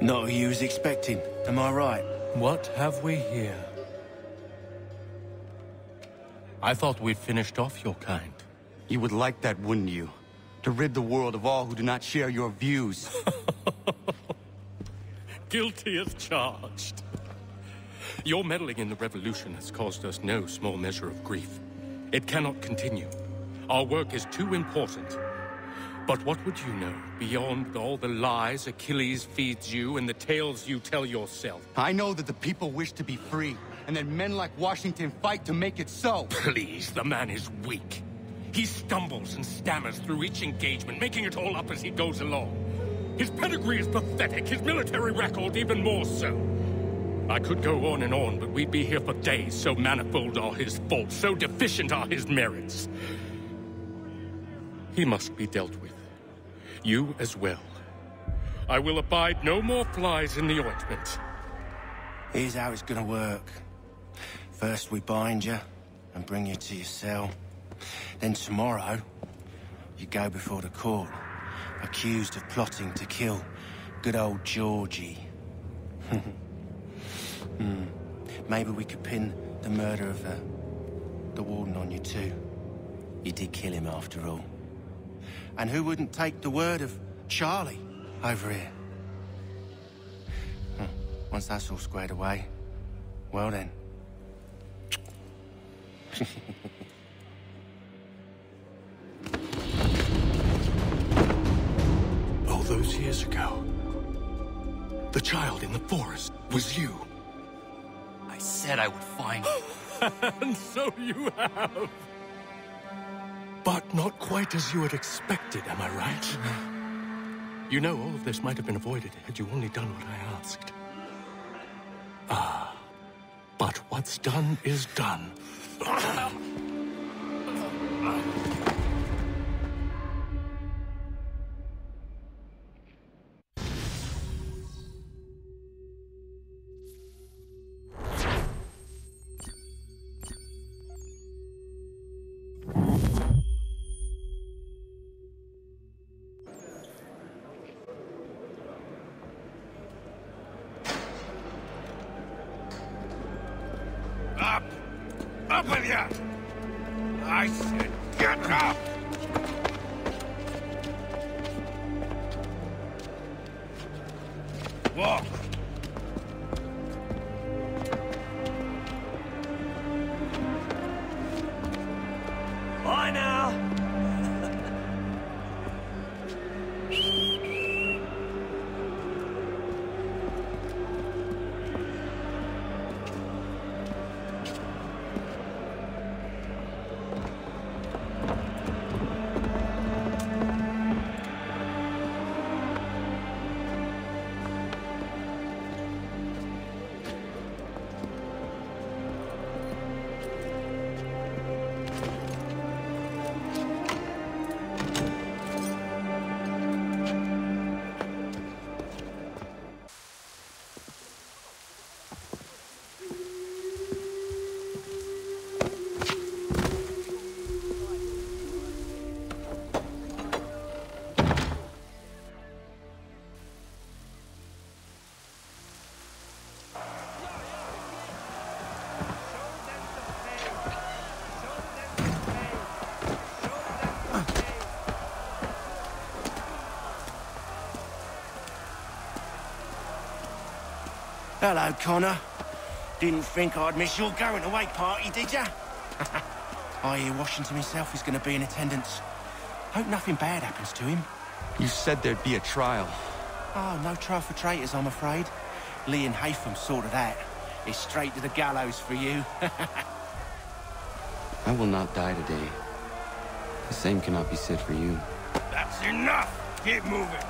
Not who you was expecting, am I right? What have we here? I thought we'd finished off your kind. You would like that, wouldn't you? To rid the world of all who do not share your views. Guilty as charged. Your meddling in the revolution has caused us no small measure of grief. It cannot continue. Our work is too important. But what would you know beyond all the lies Achilles feeds you and the tales you tell yourself? I know that the people wish to be free, and that men like Washington fight to make it so. Please, the man is weak. He stumbles and stammers through each engagement, making it all up as he goes along. His pedigree is pathetic, his military record even more so. I could go on, but we'd be here for days, so manifold are his faults, so deficient are his merits. He must be dealt with. You as well. I will abide no more flies in the ointment. Here's how it's gonna work. First we bind you and bring you to your cell. Then tomorrow, you go before the court, accused of plotting to kill good old Georgie. Maybe we could pin the murder of the warden on you too. You did kill him after all. And who wouldn't take the word of Charlie over here? Once that's all squared away, well then. All those years ago, the child in the forest was you. I said I would find you. And so you have. But not quite as you had expected, am I right? You know, all of this might have been avoided had you only done what I asked. But what's done is done. Up with you! I said get up! Walk! Bye now! Hello, Connor. Didn't think I'd miss your going-away party, did ya? I hear Washington himself is going to be in attendance. Hope nothing bad happens to him. You said there'd be a trial. Oh, no trial for traitors, I'm afraid. Lee and Haytham sorted that. It's straight to the gallows for you. I will not die today. The same cannot be said for you. That's enough! Keep moving!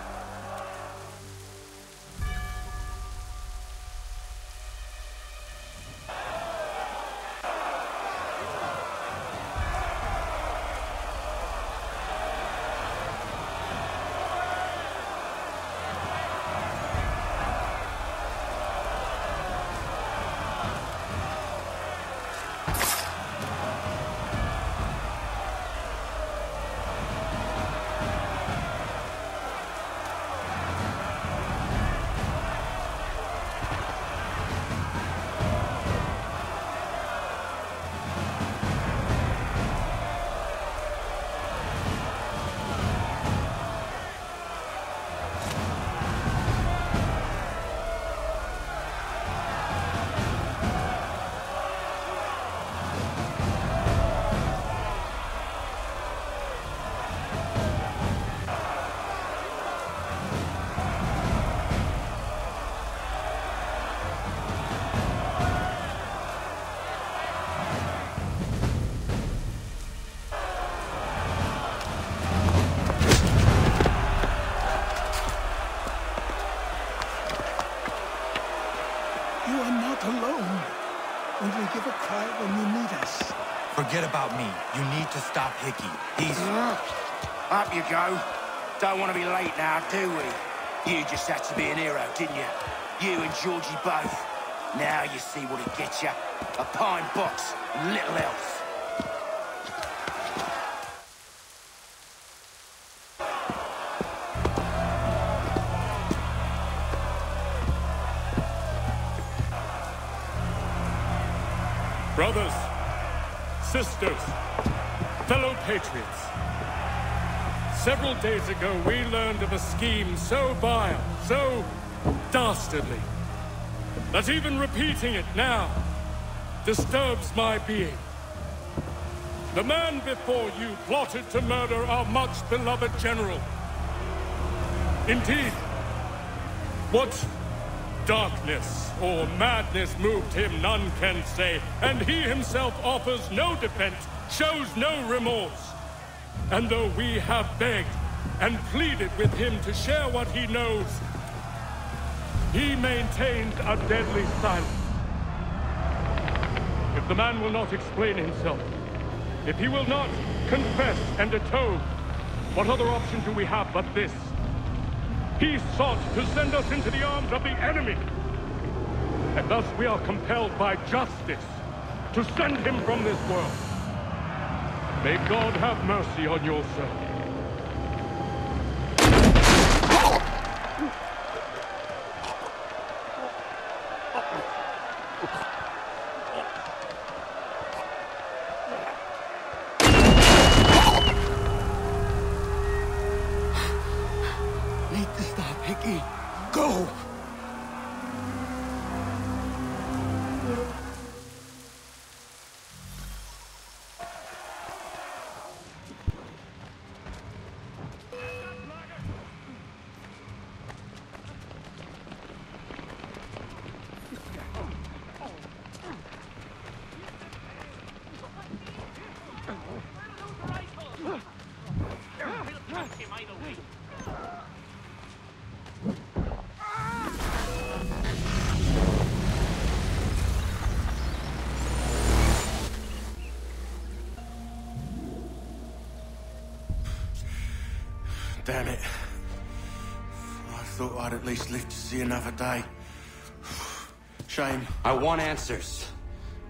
stop Hickey. He's... Up you go. Don't want to be late now, do we? You just had to be an hero, didn't you? You and Georgie both. Now you see what it gets you. A pine box, and little else. Brothers, sisters, fellow patriots. Several days ago, we learned of a scheme so vile, so dastardly, that even repeating it now disturbs my being. The man before you plotted to murder our much-beloved general. Indeed, what darkness or madness moved him, none can say, and he himself offers no defense, shows no remorse. And though we have begged and pleaded with him to share what he knows, he maintains a deadly silence. If the man will not explain himself, if he will not confess and atone, what other option do we have but this? He sought to send us into the arms of the enemy. And thus we are compelled by justice to send him from this world. May God have mercy on your soul. Need to stop Hickey. Go! Damn it. I thought I'd at least live to see another day. Shame. I want answers.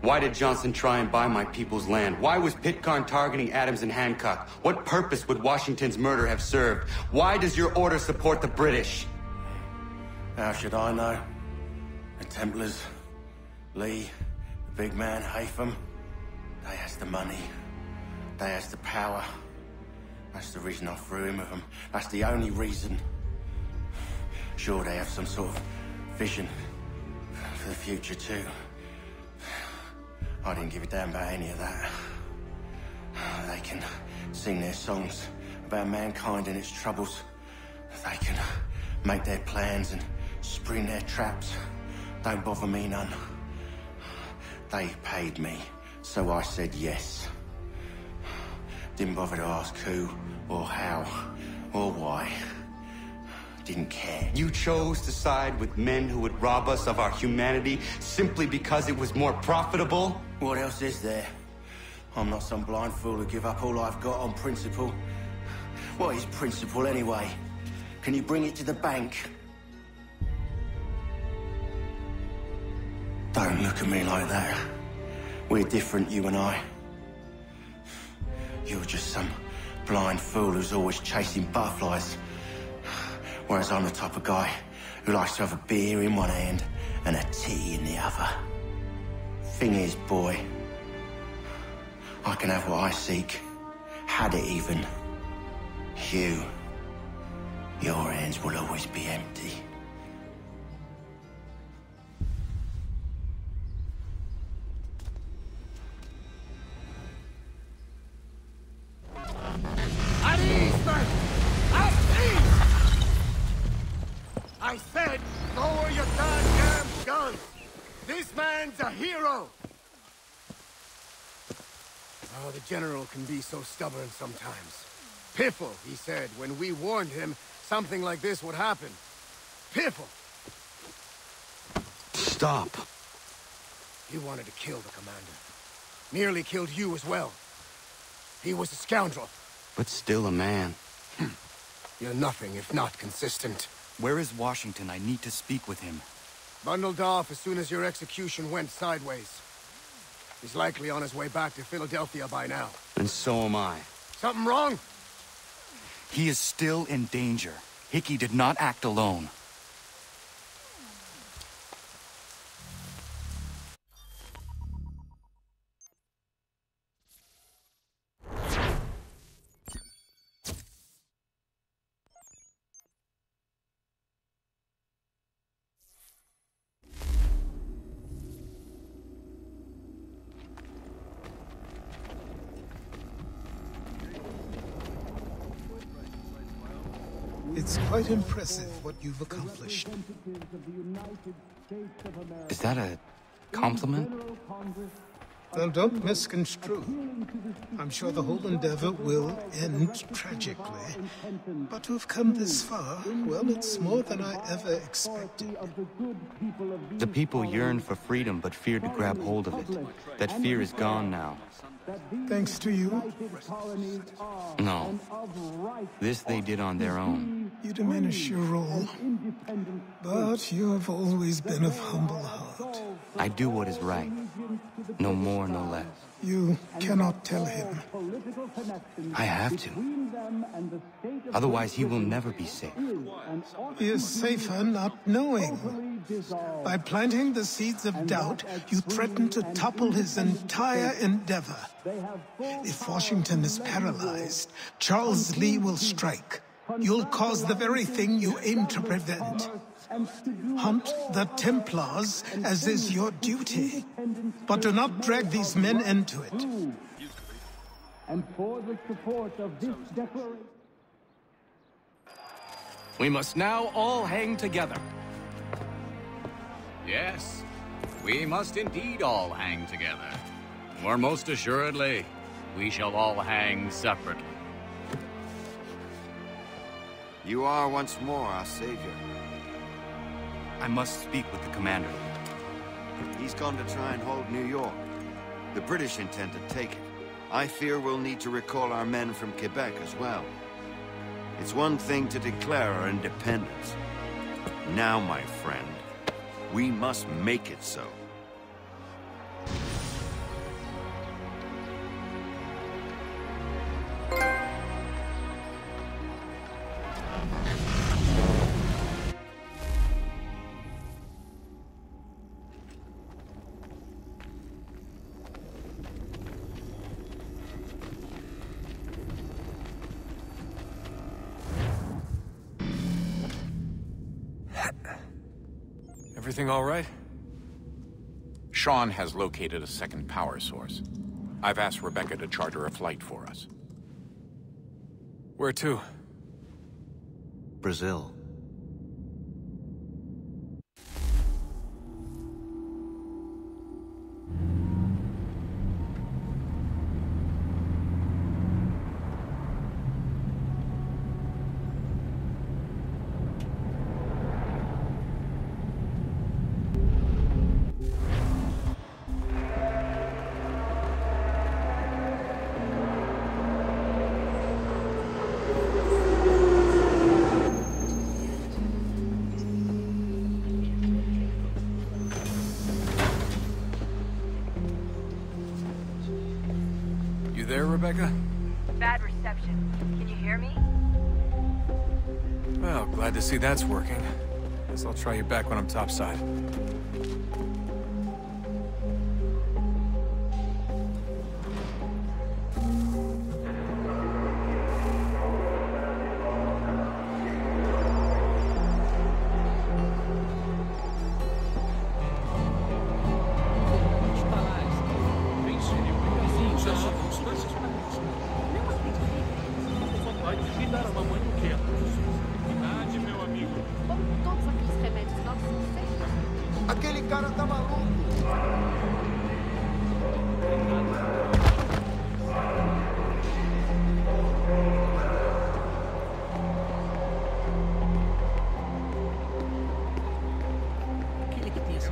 Why did Johnson try and buy my people's land? Why was Pitcairn targeting Adams and Hancock? What purpose would Washington's murder have served? Why does your order support the British? How should I know? The Templars, Lee, the big man, Haytham, they has the money. They has the power. That's the reason I threw in with them. That's the only reason. Sure, they have some sort of vision for the future too. I didn't give a damn about any of that. They can sing their songs about mankind and its troubles. They can make their plans and spring their traps. Don't bother me none. They paid me, so I said yes. Didn't bother to ask who, or how, or why. Didn't care. You chose to side with men who would rob us of our humanity simply because it was more profitable? What else is there? I'm not some blind fool who give up all I've got on principle. What is principle anyway? Can you bring it to the bank? Don't look at me like that. We're different, you and I. You're just some blind fool who's always chasing butterflies. Whereas I'm the type of guy who likes to have a beer in one hand and a tea in the other. Thing is, boy, I can have what I seek. Had it even. Your hands will always be empty. At ease, man! At ease! I said, lower your goddamn guns! This man's a hero! Oh, the General can be so stubborn sometimes. Piffle, he said, when we warned him something like this would happen. Piffle! Stop. He wanted to kill the commander. Nearly killed you as well. He was a scoundrel. But still a man. You're nothing if not consistent. Where is Washington? I need to speak with him. Bundled off as soon as your execution went sideways. He's likely on his way back to Philadelphia by now. And so am I. Something wrong? He is still in danger. Hickey did not act alone. It's quite impressive what you've accomplished. Is that a compliment? Well, don't misconstrue. I'm sure the whole endeavor will end tragically. But to have come this far, well, it's more than I ever expected. The people yearned for freedom but feared to grab hold of it. That fear is gone now. Thanks to you. No. This they did on their own. You diminish your role. But you have always been of humble heart. I do what is right. No more, no less. You cannot tell him. I have to. Otherwise, he will never be safe. He is safer not knowing. By planting the seeds of doubt, you threaten to topple his entire endeavor. If Washington is paralyzed, Charles Lee will strike. You'll cause the very thing you aim to prevent. Hunt the Templars, as is your duty. But do not drag these men into it. And for the support of this declaration. We must now all hang together. Yes, we must indeed all hang together. Or most assuredly, we shall all hang separately. You are once more our savior. I must speak with the commander. He's gone to try and hold New York. The British intend to take it. I fear we'll need to recall our men from Quebec as well. It's one thing to declare our independence. Now, my friend, we must make it so. Everything all right? Sean has located a second power source. I've asked Rebecca to charter a flight for us. Where to? Brazil. There, Rebecca? Bad reception. Can you hear me? Well, glad to see that's working. Guess I'll try you back when I'm topside. Aquele cara tá maluco. Aquele que tem esse